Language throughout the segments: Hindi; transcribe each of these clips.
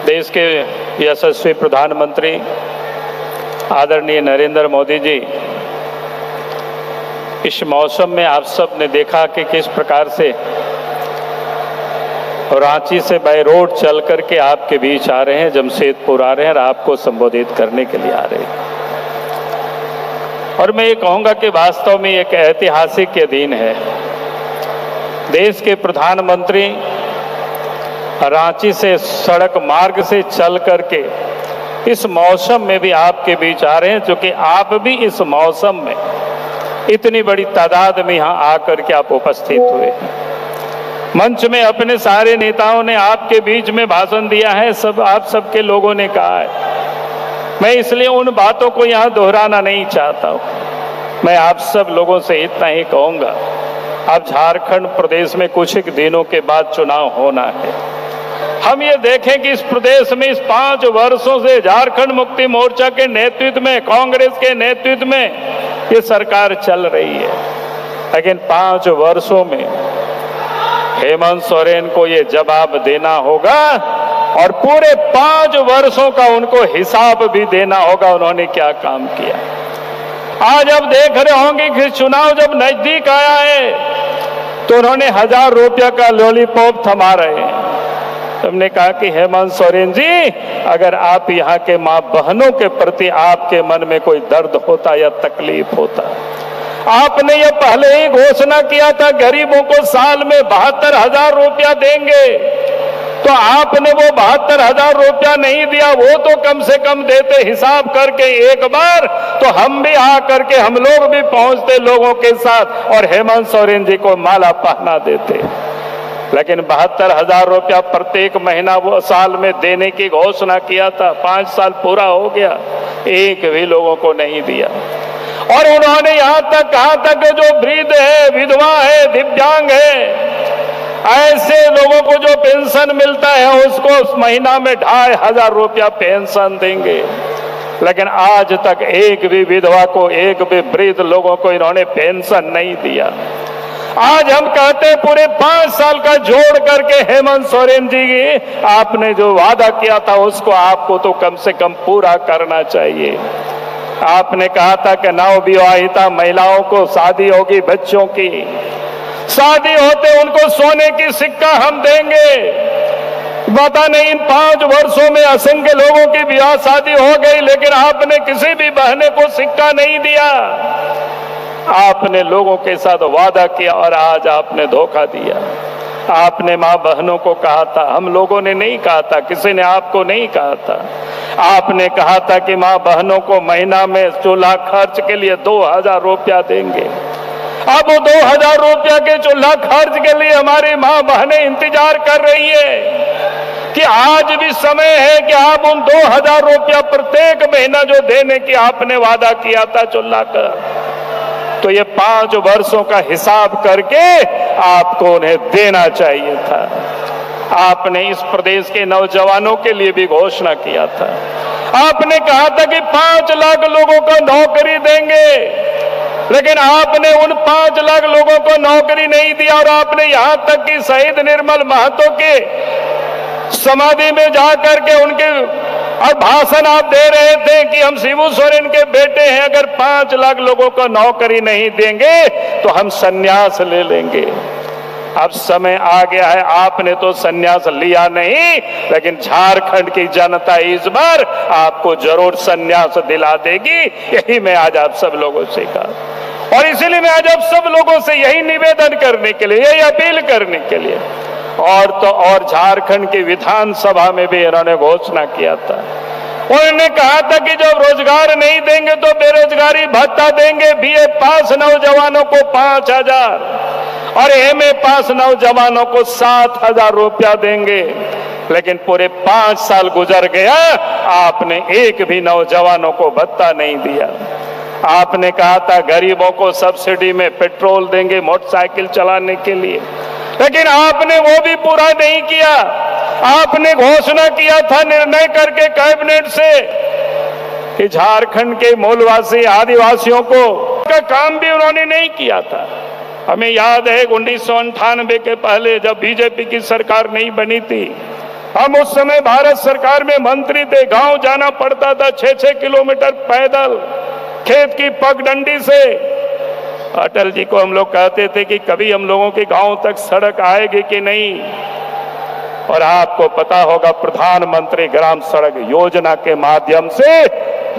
देश के यशस्वी प्रधानमंत्री आदरणीय नरेंद्र मोदी जी, इस मौसम में आप सब ने देखा कि किस प्रकार से रांची से बाय रोड चल करके आपके बीच आ रहे हैं, जमशेदपुर आ रहे हैं और आपको संबोधित करने के लिए आ रहे हैं। और मैं ये कहूँगा कि वास्तव में एक ऐतिहासिक के दिन है। देश के प्रधानमंत्री रांची से सड़क मार्ग से चल करके इस मौसम में भी आपके बीच आ रहे हैं, क्योंकि आप भी इस मौसम में इतनी बड़ी तादाद में यहाँ आकर के आप उपस्थित हुए हैं। मंच में अपने सारे नेताओं ने आपके बीच में भाषण दिया है, सब आप सबके लोगों ने कहा है। मैं इसलिए उन बातों को यहाँ दोहराना नहीं चाहता हूँ। मैं आप सब लोगों से इतना ही कहूँगा, अब झारखंड प्रदेश में कुछ ही दिनों के बाद चुनाव होना है। हम ये देखें कि इस प्रदेश में इस 5 वर्षों से झारखंड मुक्ति मोर्चा के नेतृत्व में, कांग्रेस के नेतृत्व में ये सरकार चल रही है, लेकिन 5 वर्षों में हेमंत सोरेन को ये जवाब देना होगा और पूरे 5 वर्षों का उनको हिसाब भी देना होगा, उन्होंने क्या काम किया। आज अब देख रहे होंगे कि चुनाव जब नजदीक आया है तो उन्होंने 1000 रुपया का लॉलीपॉप थमा रहे हैं। हमने कहा कि हेमंत सोरेन जी, अगर आप यहाँ के माँ बहनों के प्रति आपके मन में कोई दर्द होता या तकलीफ होता, आपने ये पहले ही घोषणा किया था गरीबों को साल में 72,000 रुपया देंगे, तो आपने वो 72,000 रुपया नहीं दिया। वो तो कम से कम देते हिसाब करके एक बार, तो हम भी आ करके हम लोग भी पहुंचते लोगों के साथ और हेमंत सोरेन जी को माला पहना देते। लेकिन 72,000 रुपया प्रत्येक महीना वो साल में देने की घोषणा किया था। 5 साल पूरा हो गया, एक भी लोगों को नहीं दिया। और उन्होंने यहाँ तक कहा था कि जो वृद्ध है, विधवा है, दिव्यांग है, ऐसे लोगों को जो पेंशन मिलता है उसको उस महीना में 2,500 रुपया पेंशन देंगे। लेकिन आज तक एक भी विधवा को, एक भी वृद्ध लोगों को इन्होंने पेंशन नहीं दिया। आज हम कहते हैं पूरे 5 साल का जोड़ करके हेमंत सोरेन जी, आपने जो वादा किया था उसको आपको तो कम से कम पूरा करना चाहिए। आपने कहा था कि नवविवाहिता महिलाओं को शादी होगी, बच्चों की शादी होते उनको सोने की सिक्का हम देंगे। पता नहीं इन 5 वर्षों में असंख्य लोगों की ब्याह शादी हो गई, लेकिन आपने किसी भी बहने को सिक्का नहीं दिया। आपने लोगों के साथ वादा किया और आज आपने धोखा दिया। आपने मां बहनों को कहा था, हम लोगों ने नहीं कहा था, किसी ने आपको नहीं कहा था। आपने कहा था कि मां बहनों को महीना में चूल्हा खर्च के लिए 2,000 रुपया देंगे। अब वो 2,000 रुपया के चूल्हा खर्च के लिए हमारी मां बहनें इंतजार कर रही है कि आज भी समय है कि आप उन 2,000 रुपया प्रत्येक महीना जो देने की आपने वादा किया था चूल्हा का, तो ये 5 वर्षों का हिसाब करके आपको उन्हें देना चाहिए था। आपने इस प्रदेश के नौजवानों के लिए भी घोषणा किया था। आपने कहा था कि 5 लाख लोगों को नौकरी देंगे, लेकिन आपने उन 5 लाख लोगों को नौकरी नहीं दिया। और आपने यहां तक कि शहीद निर्मल महतो के समाधि में जाकर के उनके और भाषण आप दे रहे थे कि हम शिबू सोरेन के बेटे हैं, अगर 5 लाख लोगों को नौकरी नहीं देंगे तो हम संन्यास ले लेंगे। अब समय आ गया है, आपने तो संन्यास लिया नहीं, लेकिन झारखंड की जनता इस बार आपको जरूर संन्यास दिला देगी। यही मैं आज आप सब लोगों से कहा, और इसीलिए मैं आज आप सब लोगों से यही निवेदन करने के लिए, यही अपील करने के लिए, और तो और झारखंड की विधानसभा में भी इन्होंने घोषणा किया था। उन्होंने कहा था कि जब रोजगार नहीं देंगे तो बेरोजगारी भत्ता देंगे। बीए पास नौजवानों को 5,000 और एमए पास नौजवानों को 7,000 रुपया देंगे। लेकिन पूरे 5 साल गुजर गया, आपने एक भी नौजवानों को भत्ता नहीं दिया। आपने कहा था गरीबों को सब्सिडी में पेट्रोल देंगे मोटरसाइकिल चलाने के लिए, लेकिन आपने वो भी पूरा नहीं किया। आपने घोषणा किया था निर्णय करके कैबिनेट से कि झारखंड के मूलवासी आदिवासियों को का काम भी उन्होंने नहीं किया था। हमें याद है 1998 के पहले जब बीजेपी की सरकार नहीं बनी थी, हम उस समय भारत सरकार में मंत्री थे, गांव जाना पड़ता था 6-6 किलोमीटर पैदल खेत की पगडंडी से। अटल जी को हम लोग कहते थे कि कभी हम लोगों के गांव तक सड़क आएगी कि नहीं। और आपको पता होगा प्रधानमंत्री ग्राम सड़क योजना के माध्यम से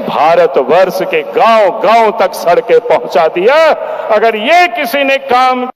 भारतवर्ष के गांव गांव तक सड़कें पहुंचा दिया। अगर ये किसी ने काम